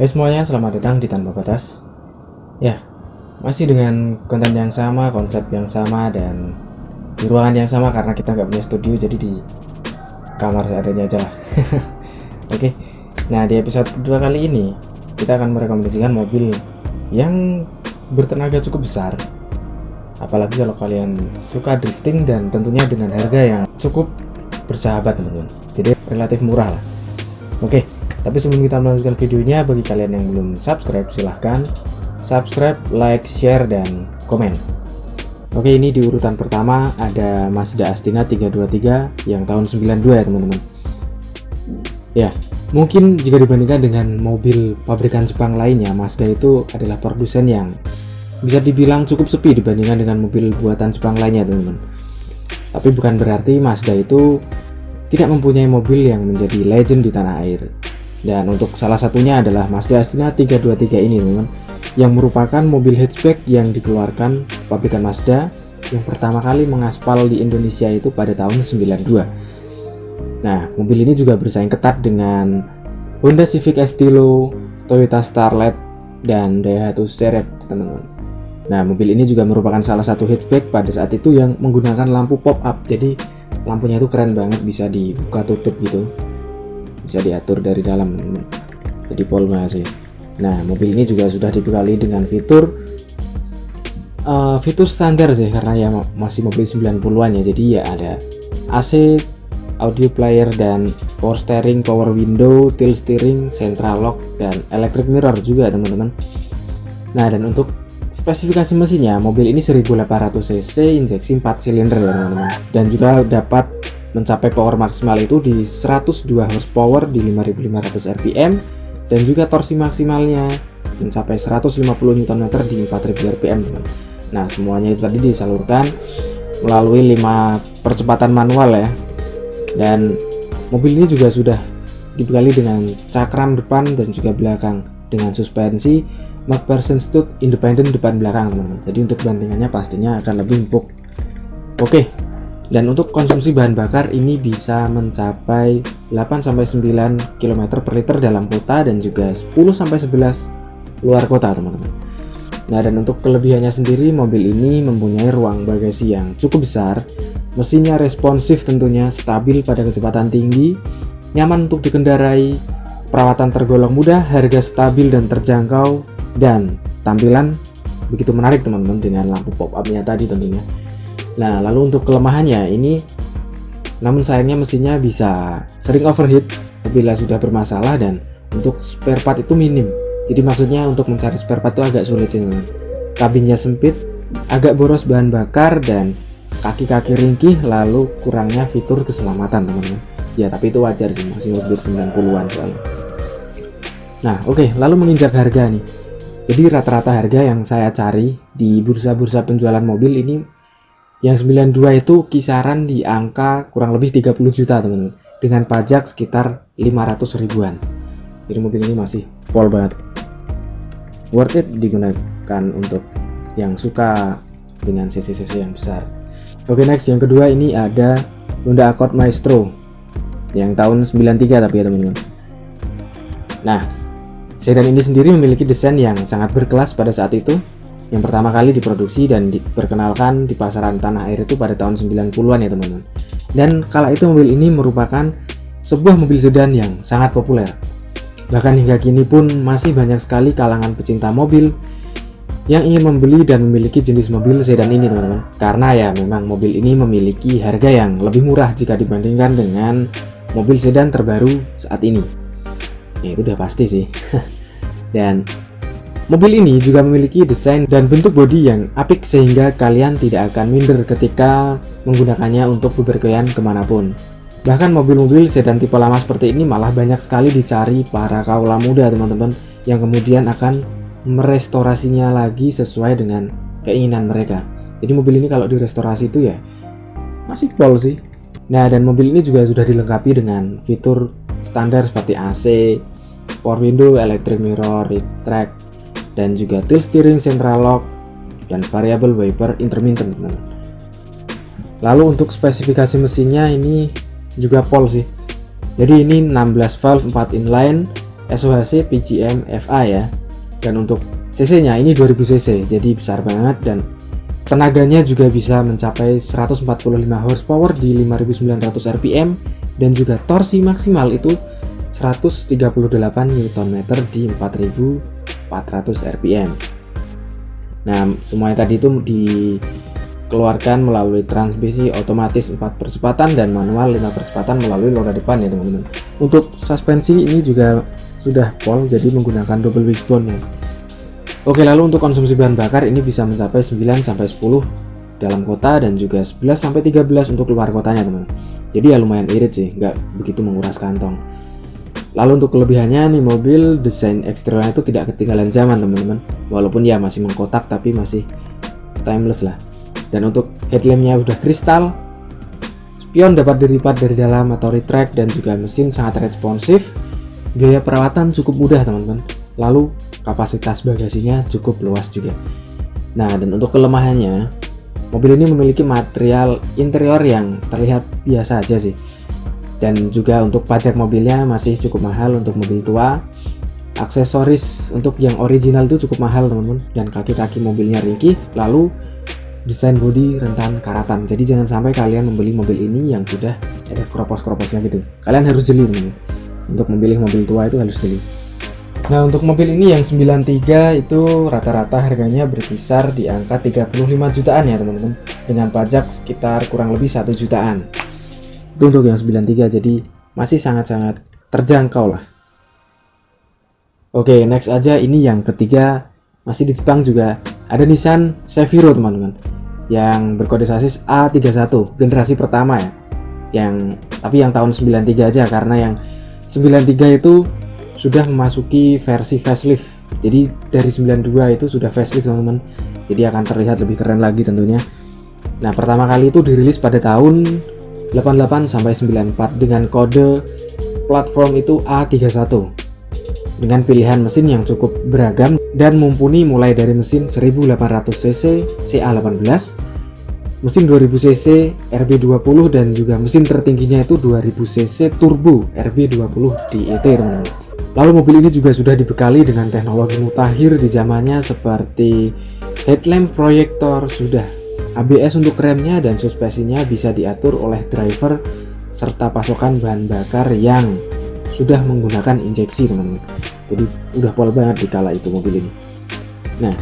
Hai semuanya, selamat datang di Tanpa Batas. Ya, masih dengan konten yang sama, konsep yang sama, dan di ruangan yang sama karena kita nggak punya studio, jadi di kamar seadanya aja lah. Oke, nah di episode kedua kali ini kita akan merekomendasikan mobil yang bertenaga cukup besar. Apalagi kalau kalian suka drifting dan tentunya dengan harga yang cukup bersahabat teman-teman. Jadi relatif murah lah. Oke, tapi sebelum kita melanjutkan videonya, bagi kalian yang belum subscribe, silahkan subscribe, like, share, dan komen. Oke, ini di urutan pertama ada Mazda Astina 323 yang tahun 92 ya teman-teman. Ya, mungkin jika dibandingkan dengan mobil pabrikan Jepang lainnya, Mazda itu adalah produsen yang bisa dibilang cukup sepi dibandingkan dengan mobil buatan Jepang lainnya teman-teman. Tapi bukan berarti Mazda itu tidak mempunyai mobil yang menjadi legend di tanah air. Dan untuk salah satunya adalah Mazda Astina 323 ini teman-teman, yang merupakan mobil hatchback yang dikeluarkan pabrikan Mazda yang pertama kali mengaspal di Indonesia itu pada tahun 92. Nah, mobil ini juga bersaing ketat dengan Honda Civic Estilo, Toyota Starlet, dan Daihatsu Chery teman-teman. Nah, mobil ini juga merupakan salah satu hatchback pada saat itu yang menggunakan lampu pop-up. Jadi lampunya itu keren banget, bisa dibuka tutup gitu, bisa diatur dari dalam, jadi Polma sih. Nah, mobil ini juga sudah dibekali dengan fitur standar sih, karena ya masih mobil 90-an ya. Jadi ya ada AC, audio player, dan power steering, power window, tilt steering, central lock, dan electric mirror juga teman-teman. Nah, dan untuk spesifikasi mesinnya, mobil ini 1800 cc, injeksi 4 silinder ya teman-teman, dan juga dapat mencapai power maksimal itu di 102 horsepower di 5500 rpm, dan juga torsi maksimalnya mencapai 150 Nm di 4000 rpm teman. Nah, semuanya itu tadi disalurkan melalui 5 percepatan manual ya. Dan mobil ini juga sudah dibekali dengan cakram depan dan juga belakang dengan suspensi McPherson Stud independen depan belakang teman-teman. Jadi untuk bantingannya pastinya akan lebih empuk. Oke. Dan untuk konsumsi bahan bakar ini bisa mencapai 8-9 km per liter dalam kota dan juga 10-11 luar kota teman-teman. Nah, dan untuk kelebihannya sendiri, mobil ini mempunyai ruang bagasi yang cukup besar, mesinnya responsif tentunya, stabil pada kecepatan tinggi, nyaman untuk dikendarai, perawatan tergolong mudah, harga stabil dan terjangkau, dan tampilan begitu menarik teman-teman dengan lampu pop-up-nya tadi tentunya. Nah, lalu untuk kelemahannya ini, namun sayangnya mesinnya bisa sering overheat apabila sudah bermasalah, dan untuk spare part itu minim. Jadi maksudnya untuk mencari spare part itu agak sulit sih teman. Kabinnya sempit, agak boros bahan bakar, dan kaki-kaki ringkih, lalu kurangnya fitur keselamatan teman-teman. Ya, tapi itu wajar sih, masih mobil 90-an soalnya. Nah, oke, lalu menginjak harga nih. Jadi rata-rata harga yang saya cari di bursa-bursa penjualan mobil ini, yang 92 itu kisaran di angka kurang lebih 30 juta teman-teman, dengan pajak sekitar 500 ribuan. Jadi mobil ini masih pol banget, worth it digunakan untuk yang suka dengan cc-cc yang besar. Oke, next yang kedua ini ada Honda Accord Maestro yang tahun 93 tapi ya teman-teman. Nah, sedan ini sendiri memiliki desain yang sangat berkelas pada saat itu, yang pertama kali diproduksi dan diperkenalkan di pasaran tanah air itu pada tahun 90-an ya teman-teman. Dan kala itu mobil ini merupakan sebuah mobil sedan yang sangat populer. Bahkan hingga kini pun masih banyak sekali kalangan pecinta mobil yang ingin membeli dan memiliki jenis mobil sedan ini teman-teman. Karena ya memang mobil ini memiliki harga yang lebih murah jika dibandingkan dengan mobil sedan terbaru saat ini. Ya itu udah pasti sih. Dan mobil ini juga memiliki desain dan bentuk bodi yang apik sehingga kalian tidak akan minder ketika menggunakannya untuk bepergian kemanapun. Bahkan mobil-mobil sedan tipe lama seperti ini malah banyak sekali dicari para kaula muda teman-teman, yang kemudian akan merestorasinya lagi sesuai dengan keinginan mereka. Jadi mobil ini kalau direstorasi itu ya masih pol sih. Nah, dan mobil ini juga sudah dilengkapi dengan fitur standar seperti AC, power window, electric mirror, rear track, dan juga tilt steering, central lock, dan variable wiper intermittent teman-teman. Lalu untuk spesifikasi mesinnya ini juga pol sih. Jadi ini 16 valve 4 inline SOHC PGM FA ya. Dan untuk cc-nya ini 2000 cc, jadi besar banget, dan tenaganya juga bisa mencapai 145 horsepower di 5900 rpm, dan juga torsi maksimal itu 138 Nm di 4400 rpm. Nah, semuanya tadi itu dikeluarkan melalui transmisi otomatis 4 percepatan dan manual 5 percepatan melalui roda depan ya teman-teman. Untuk suspensi ini juga sudah pol, jadi menggunakan double wishbone ya. Oke, lalu untuk konsumsi bahan bakar ini bisa mencapai 9-10 dalam kota dan juga 11-13 untuk luar kotanya teman. Jadi ya lumayan irit sih, nggak begitu menguras kantong. Lalu untuk kelebihannya nih, mobil desain eksteriornya itu tidak ketinggalan zaman teman-teman. Walaupun ya masih mengkotak tapi masih timeless lah. Dan untuk headlampnya udah kristal, spion dapat dilipat dari dalam atau retract, dan juga mesin sangat responsif. Biaya perawatan cukup mudah teman-teman. Lalu kapasitas bagasinya cukup luas juga. Nah, dan untuk kelemahannya, mobil ini memiliki material interior yang terlihat biasa aja sih. Dan juga untuk pajak mobilnya masih cukup mahal untuk mobil tua. Aksesoris untuk yang original itu cukup mahal teman-teman, dan kaki-kaki mobilnya ringkih. Lalu desain bodi rentan karatan. Jadi jangan sampai kalian membeli mobil ini yang sudah ada keropos-keroposnya gitu. Kalian harus jeli teman-teman. Untuk memilih mobil tua itu harus jeli. Nah, untuk mobil ini yang 93 itu rata-rata harganya berkisar di angka 35 jutaan ya teman-teman, dengan pajak sekitar kurang lebih 1 jutaan. Itu untuk yang 93, jadi masih sangat-sangat terjangkau lah. Oke, next aja, ini yang ketiga, masih di Jepang juga. Ada Nissan Seviro teman-teman, yang berkode sasis A31 generasi pertama ya. Tapi yang tahun 93 aja, karena yang 93 itu sudah memasuki versi facelift. Jadi dari 92 itu sudah facelift teman-teman. Jadi akan terlihat lebih keren lagi tentunya. Nah, pertama kali itu dirilis pada tahun 88 sampai 94 dengan kode platform itu A31. Dengan pilihan mesin yang cukup beragam dan mumpuni, mulai dari mesin 1800 cc CA18, mesin 2000 cc RB20, dan juga mesin tertingginya itu 2000 cc turbo RB20 DET teman-teman. Lalu mobil ini juga sudah dibekali dengan teknologi mutakhir di zamannya, seperti headlamp proyektor, sudah ABS untuk remnya, dan suspensinya bisa diatur oleh driver, serta pasokan bahan bakar yang sudah menggunakan injeksi teman-teman. Jadi udah pol banget di kala itu mobil ini. Nah,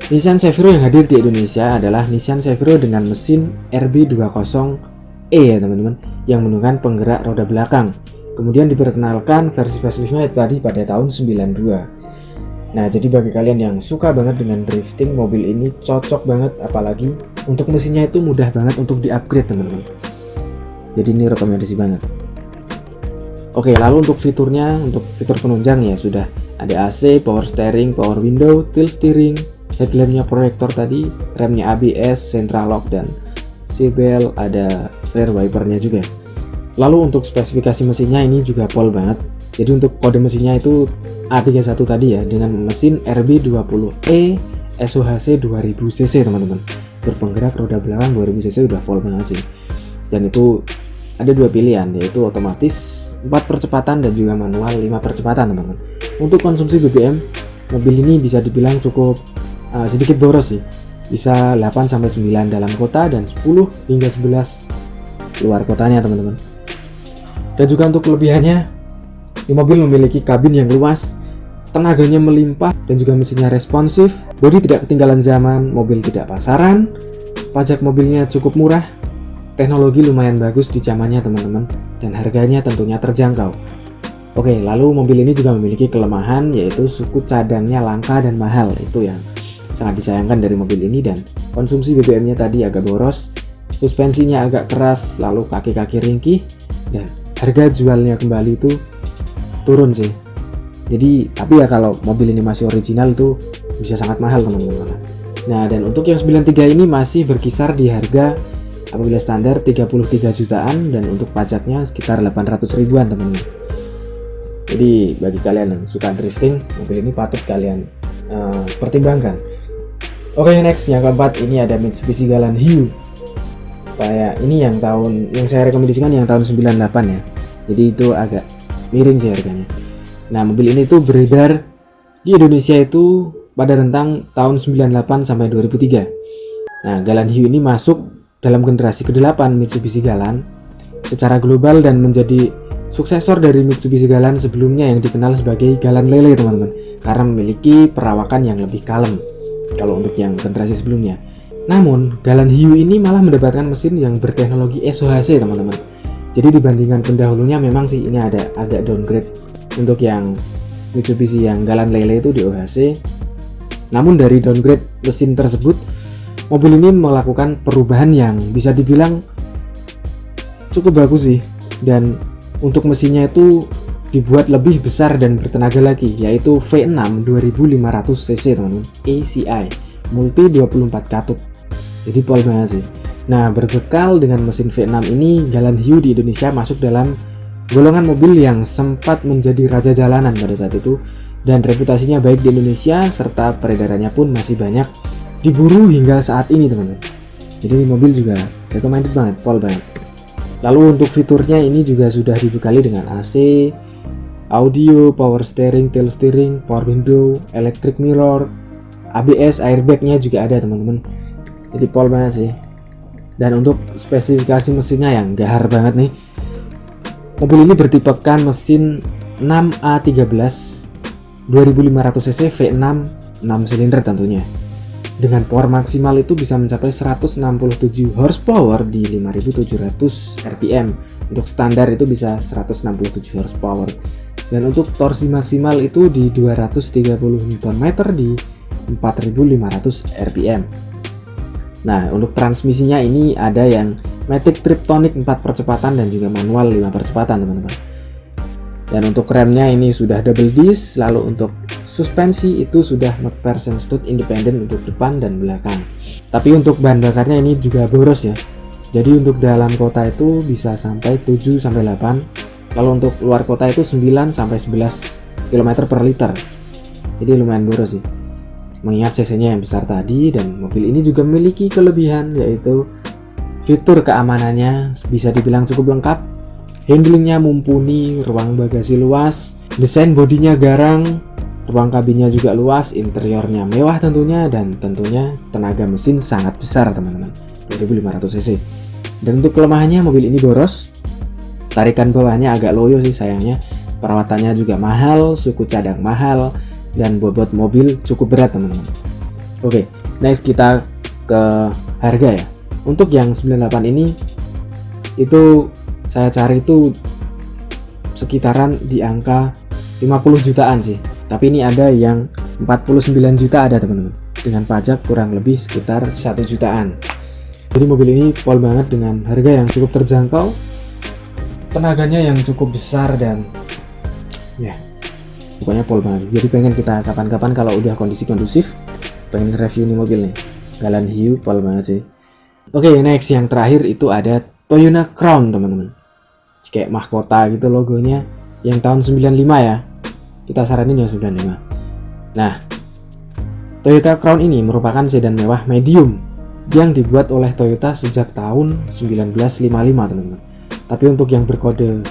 Nissan Seviro yang hadir di Indonesia adalah Nissan Seviro dengan mesin RB20E ya teman-teman, yang menggunakan penggerak roda belakang. Kemudian diperkenalkan versi faceliftnya tadi pada tahun 92. Nah, jadi bagi kalian yang suka banget dengan drifting, mobil ini cocok banget, apalagi untuk mesinnya itu mudah banget untuk di-upgrade teman-teman. Jadi ini rekomendasi banget. Oke, lalu untuk fiturnya, untuk fitur penunjang ya sudah ada AC, power steering, power window, tilt steering, headlampnya proyektor tadi, remnya ABS, central lock, dan seatbelt, ada rear wipernya juga. Lalu untuk spesifikasi mesinnya ini juga pol banget. Jadi untuk kode mesinnya itu A31 tadi ya, dengan mesin RB20E SOHC 2000 cc teman-teman, berpenggerak roda belakang 2000 cc, udah pol banget sih. Dan itu ada dua pilihan, yaitu otomatis 4 percepatan dan juga manual 5 percepatan teman-teman. Untuk konsumsi BBM, mobil ini bisa dibilang cukup sedikit boros sih, bisa 8-9 dalam kota dan 10 hingga 11 luar kotanya teman-teman. Dan juga untuk kelebihannya, ini mobil memiliki kabin yang luas, tenaganya melimpah, dan juga mesinnya responsif, bodi tidak ketinggalan zaman, mobil tidak pasaran, pajak mobilnya cukup murah, teknologi lumayan bagus di zamannya teman-teman, dan harganya tentunya terjangkau. Oke, lalu mobil ini juga memiliki kelemahan, yaitu suku cadangnya langka dan mahal. Itu yang sangat disayangkan dari mobil ini. Dan konsumsi BBM-nya tadi agak boros, suspensinya agak keras, lalu kaki-kaki ringkih, dan harga jualnya kembali itu turun sih. Jadi, tapi ya kalau mobil ini masih original itu bisa sangat mahal teman-teman. Nah, dan untuk yang 93 ini masih berkisar di harga apabila standar 33 jutaan, dan untuk pajaknya sekitar 800 ribuan teman-teman. Jadi bagi kalian yang suka drifting, mobil ini patut kalian pertimbangkan. Oke, next yang keempat, ini ada Mitsubishi Galant Hiu. Kayak ini yang saya rekomendasikan yang tahun 98 ya. Jadi itu agak miring sih harganya. Nah, mobil ini tuh beredar di Indonesia itu pada rentang tahun 98 sampai 2003. Nah, Galant Hiu ini masuk dalam generasi ke-8 Mitsubishi Galant secara global dan menjadi suksesor dari Mitsubishi Galant sebelumnya yang dikenal sebagai Galant Lele, teman-teman, karena memiliki perawakan yang lebih kalem kalau untuk yang generasi sebelumnya. Namun, Galant Hiu ini malah mendapatkan mesin yang berteknologi SOHC, teman-teman. Jadi dibandingkan pendahulunya memang sih ini ada agak downgrade untuk yang Mitsubishi yang Galant Lele itu di OHC. Namun dari downgrade mesin tersebut, mobil ini melakukan perubahan yang bisa dibilang cukup bagus sih, dan untuk mesinnya itu dibuat lebih besar dan bertenaga lagi, yaitu V6 2500 cc, teman-teman, ACI multi 24 katup. Jadi pol banget sih. Nah, berbekal dengan mesin V6 ini, Galant Hiu di Indonesia masuk dalam golongan mobil yang sempat menjadi raja jalanan pada saat itu, dan reputasinya baik di Indonesia serta peredarannya pun masih banyak diburu hingga saat ini, teman-teman. Jadi ini mobil juga recommended banget, pol banget. Lalu untuk fiturnya ini juga sudah dibekali dengan AC, audio, power steering, tilt steering, power window, electric mirror, ABS, airbagnya juga ada, teman-teman. Jadi pol banget sih. Dan untuk spesifikasi mesinnya yang gahar banget nih, mobil ini bertipekan mesin 6A13 2500 cc V6 6 silinder tentunya. Dengan power maksimal itu bisa mencapai 167 horsepower di 5700 rpm. Untuk standar itu bisa 167 horsepower. Dan untuk torsi maksimal itu di 230 Nm di 4500 rpm. Nah, untuk transmisinya ini ada yang Matic Triptonic 4 percepatan dan juga manual 5 percepatan, teman-teman. Dan untuk remnya ini sudah double disc. Lalu untuk suspensi itu sudah McPherson stud independen untuk depan dan belakang. Tapi untuk bahan bakarnya ini juga boros ya. Jadi untuk dalam kota itu bisa sampai 7 sampai 8. Kalau untuk luar kota itu 9 sampai 11 km per liter. Jadi lumayan boros sih, mengingat cc-nya yang besar tadi. Dan mobil ini juga memiliki kelebihan, yaitu fitur keamanannya bisa dibilang cukup lengkap. Handlingnya mumpuni, ruang bagasi luas, desain bodinya garang, ruang kabinnya juga luas, interiornya mewah tentunya, dan tentunya tenaga mesin sangat besar, teman-teman, 2500 cc. Dan untuk kelemahannya, mobil ini boros, tarikan bawahnya agak loyo sih sayangnya, perawatannya juga mahal, suku cadang mahal, dan bobot mobil cukup berat, teman-teman. Oke, next kita ke harga ya. Untuk yang 98 ini itu saya cari itu sekitaran di angka 50 jutaan sih. Tapi ini ada yang 49 juta ada, teman-teman. Dengan pajak kurang lebih sekitar 1 jutaan. Jadi mobil ini pol banget dengan harga yang cukup terjangkau. Tenaganya yang cukup besar dan ya, pokoknya pol banget. Jadi pengen kita kapan-kapan kalau udah kondisi kondusif pengen review nih mobil nih. Galant Hiu pol banget sih. Oke, next yang terakhir itu ada Toyota Crown, teman-teman. Kayak mahkota gitu logonya, yang tahun 95 ya. Kita saranin yang 95. Nah, Toyota Crown ini merupakan sedan mewah medium yang dibuat oleh Toyota sejak tahun 1955, teman-teman. Tapi untuk yang berkode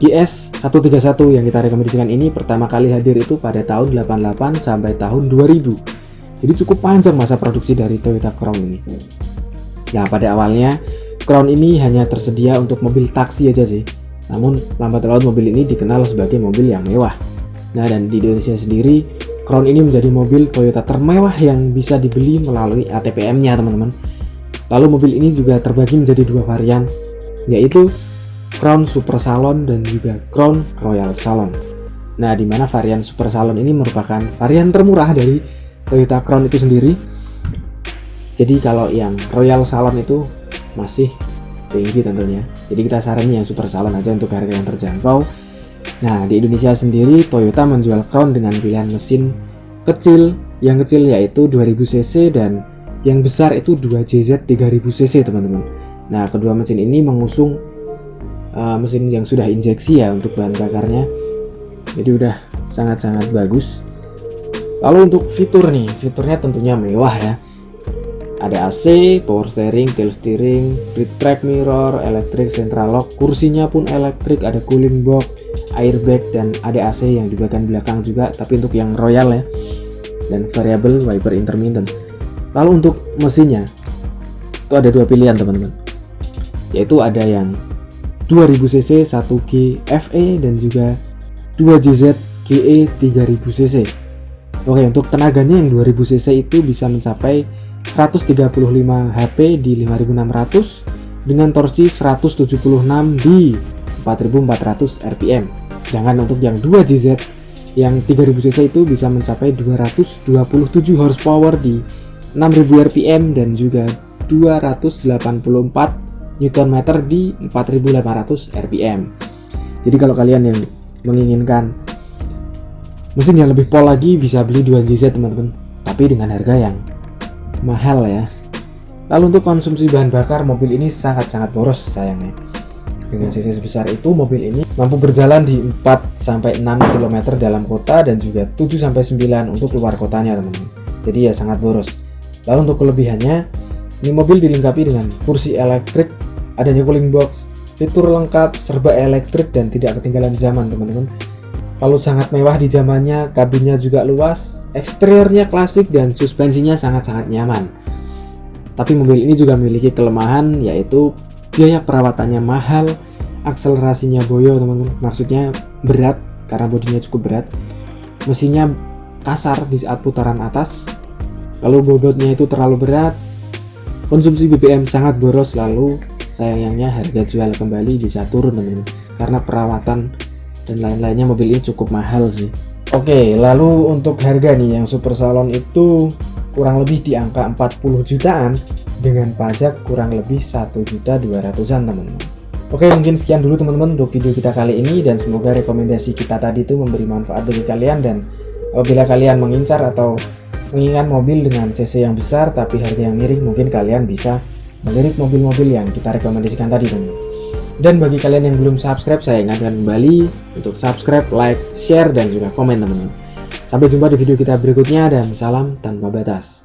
GS131 yang kita rekomendasikan ini pertama kali hadir itu pada tahun 88 sampai tahun 2000. Jadi cukup panjang masa produksi dari Toyota Crown ini. Nah, pada awalnya Crown ini hanya tersedia untuk mobil taksi aja sih. Namun lambat laun mobil ini dikenal sebagai mobil yang mewah. Nah, dan di Indonesia sendiri Crown ini menjadi mobil Toyota termewah yang bisa dibeli melalui ATPM-nya, teman-teman. Lalu mobil ini juga terbagi menjadi dua varian, yaitu Crown Super Salon dan juga Crown Royal Salon. Nah, di mana varian Super Salon ini merupakan varian termurah dari Toyota Crown itu sendiri. Jadi kalau yang Royal Salon itu masih tinggi tentunya. Jadi kita saranin yang Super Salon aja untuk harga yang terjangkau. Nah, di Indonesia sendiri Toyota menjual Crown dengan pilihan mesin kecil. Yang kecil yaitu 2000 cc dan yang besar itu 2JZ 3000 cc, teman-teman. Nah, kedua mesin ini mengusung mesin yang sudah injeksi ya untuk bahan bakarnya. Jadi udah sangat-sangat bagus. Lalu untuk fitur nih, fiturnya tentunya mewah ya. Ada AC, power steering, tilt steering, rear track mirror, electric central lock, kursinya pun elektrik, ada cooling box, airbag dan ada AC yang di bagian belakang juga, tapi untuk yang royal ya, dan variable wiper intermittent. Lalu untuk mesinnya itu ada dua pilihan teman-teman, yaitu ada yang 2000 cc 1G FE dan juga 2JZ GE 3000 cc. Oke, untuk tenaganya yang 2000 cc itu bisa mencapai 135 HP di 5600 dengan torsi 176 di 4400 rpm. Sedangkan untuk yang 2JZ yang 3000 cc itu bisa mencapai 227 horsepower di 6000 rpm dan juga 284 Nm di 4800 rpm. Jadi kalau kalian yang menginginkan mesin yang lebih pol lagi bisa beli 2JZ teman-teman, tapi dengan harga yang mahal ya. Lalu untuk konsumsi bahan bakar, mobil ini sangat-sangat boros sayangnya. Dengan cc sebesar itu, mobil ini mampu berjalan di 4-6 km dalam kota dan juga 7-9 untuk luar kotanya teman-teman. Jadi ya sangat boros. Lalu untuk kelebihannya, ini mobil dilengkapi dengan kursi elektrik, adanya cooling box, fitur lengkap, serba elektrik dan tidak ketinggalan zaman teman-teman. Lalu sangat mewah di zamannya, kabinnya juga luas, eksteriornya klasik dan suspensinya sangat-sangat nyaman. Tapi mobil ini juga memiliki kelemahan, yaitu biaya perawatannya mahal, akselerasinya boyo teman-teman, maksudnya berat karena bodinya cukup berat, mesinnya kasar di saat putaran atas, lalu bobotnya itu terlalu berat, konsumsi BBM sangat boros, lalu sayangnya harga jual kembali bisa turun teman-teman karena perawatan dan lain-lainnya mobil ini cukup mahal sih. Oke, lalu untuk harga nih yang Super Salon itu kurang lebih di angka 40 jutaan dengan pajak kurang lebih 1.200.000-an teman-teman. Oke, mungkin sekian dulu teman-teman untuk video kita kali ini dan semoga rekomendasi kita tadi itu memberi manfaat bagi kalian. Dan apabila kalian mengincar atau menginginkan mobil dengan cc yang besar tapi harga yang miring, mungkin kalian bisa melirik mobil-mobil yang kita rekomendasikan tadi teman-teman. Dan bagi kalian yang belum subscribe, saya ingatkan kembali untuk subscribe, like, share, dan juga komen teman-teman. Sampai jumpa di video kita berikutnya dan salam tanpa batas.